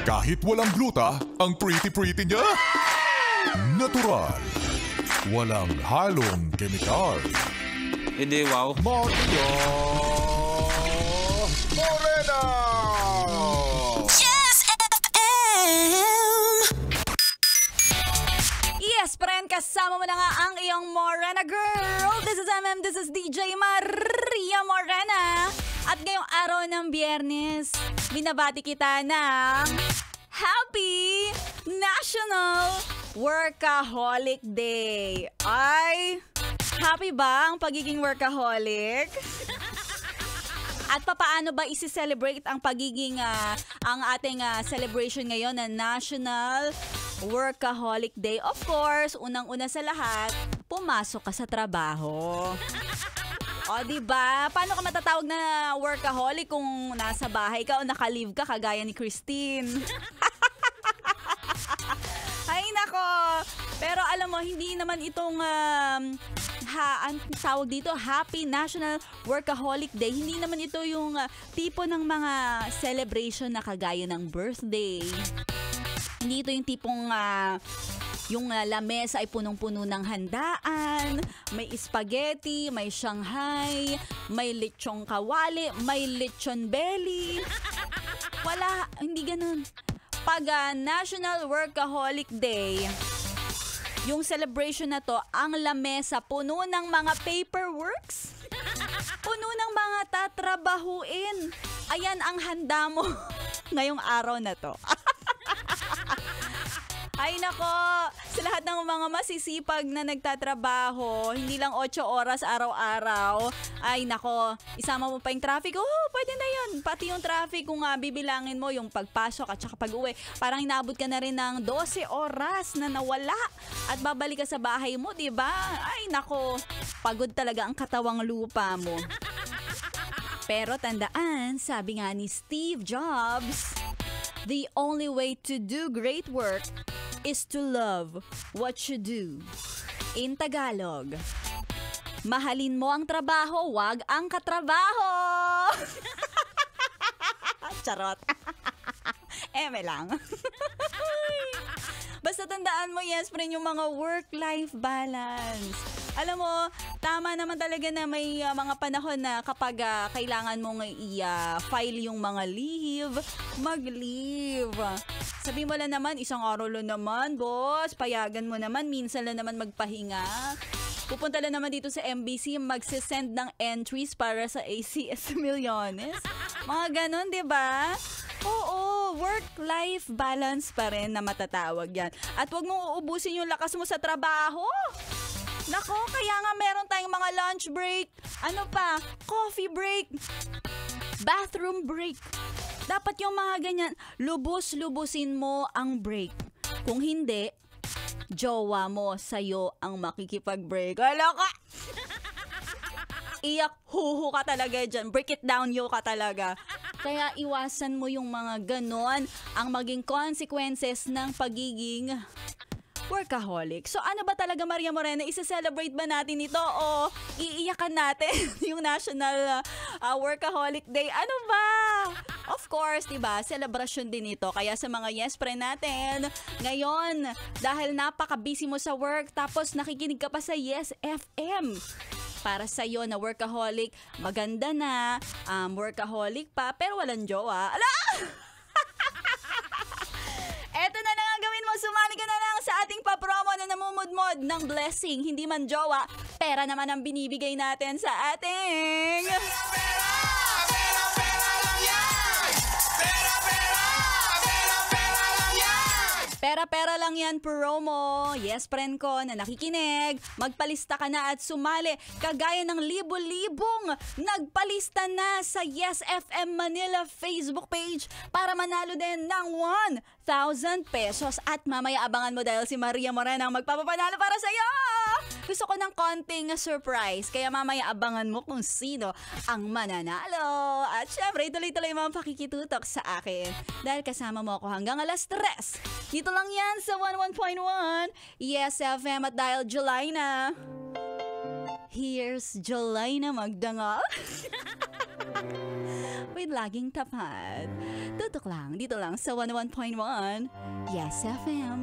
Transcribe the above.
Kahit walang gluta, ang pretty-pretty niya. Natural. Walang halong kemikal. Hindi, wow. Maria Morena! Yes FM! Yes, friend, kasama mo na nga ang iyong Morena girl. This is this is DJ Maria Morena. At ngayong araw ng Biyernes, binabati kita ng Happy National Workaholic Day. Ay, happy ba ang pagiging workaholic? At papaano ba isi-celebrate ang pagiging ang ating celebration ngayon na National Workaholic Day? Of course, unang-una sa lahat, pumasok ka sa trabaho. O, diba? Paano ka matatawag na workaholic kung nasa bahay ka o naka-leave ka kagaya ni Christine? Ay, nako. Pero alam mo, hindi naman itong ang tawag dito, Happy National Workaholic Day. Hindi naman ito yung tipo ng mga celebration na kagaya ng birthday. Hindi ito yung tipong yung lamesa ay punong-puno ng handaan, may spaghetti, may Shanghai, may lechong kawali, may lechon belly. Wala, hindi ganun. Pag National Workaholic Day, yung celebration na to, ang lamesa puno ng mga paperworks, puno ng mga tatrabahuin. Ayan ang handa mo ngayong araw na to. Ay nako, sa lahat ng mga masisipag na nagtatrabaho, hindi lang 8 oras araw-araw, ay nako, isama mo pa yung traffic, pwede na yun. Pati yung traffic, kung bibilangin mo yung pagpasok at saka pag-uwi, parang inaabot ka na rin ng 12 oras na nawala at babalik ka sa bahay mo, diba? Ay nako, pagod talaga ang katawang lupa mo. Pero tandaan, sabi nga ni Steve Jobs, the only way to do great work is to love what you do. In Tagalog, mahalin mo ang trabaho, wag ang katrabaho. Charot. Eme lang. Basta tandaan mo, yes, friend, yung mga work-life balance. Alam mo, tama naman talaga na may mga panahon na kapag kailangan mong i-file yung mga leave, mag-leave. Sabi mo lang naman, isang araw lang naman, boss. Payagan mo naman, minsan lang naman magpahinga. Pupunta lang naman dito sa MBC, magsisend ng entries para sa ACS Millones. Mga ganon, diba? Oo, work-life balance pa rin na matatawag yan. At huwag mong uubusin yung lakas mo sa trabaho. Nako, kaya nga meron tayong mga lunch break. Ano pa? Coffee break. Bathroom break. Dapat yung mga ganyan, lubos-lubusin mo ang break. Kung hindi, jowa mo sa'yo ang makikipag-break. Hala ka! Iyak, huhu ka talaga dyan. Break it down, yo ka talaga. Kaya iwasan mo yung mga ganon ang maging consequences ng pagiging workaholic. So ano ba talaga, Maria Morena? Isa-celebrate ba natin ito o iiyakan natin yung National Workaholic Day? Ano ba? Of course, diba? Celebration din ito. Kaya sa mga yes friend natin, ngayon, dahil napaka-busy mo sa work, tapos nakikinig ka pa sa Yes FM. Para sa'yo na workaholic, maganda na, workaholic pa, pero walang jowa. Ala! Eto na lang ang gawin mo, sumali ka na lang sa ating papromo na namumudmod ng blessing. Hindi man jowa, pera naman ang binibigay natin sa ating... Pera-pera lang yan, promo. Yes, friend ko na nakikinig. Magpalista ka na at sumali. Kagaya ng libo-libong nagpalista na sa Yes FM Manila Facebook page para manalo din ng 1,000 pesos. At mamaya abangan mo dahil si Maria Morena ang magpapapanalo para sa'yo. Gusto ko ng konting surprise. Kaya mamaya abangan mo kung sino ang mananalo. At syempre, tuloy-tuloy mo ang pakikitutok sa akin. Dahil kasama mo ako hanggang alas 3. Dito lang yan sa 11.1 Yes FM at dahil July na. Here's July na magdangal. with laging tapat. Tutok lang, dito lang sa 101.1 Yes FM.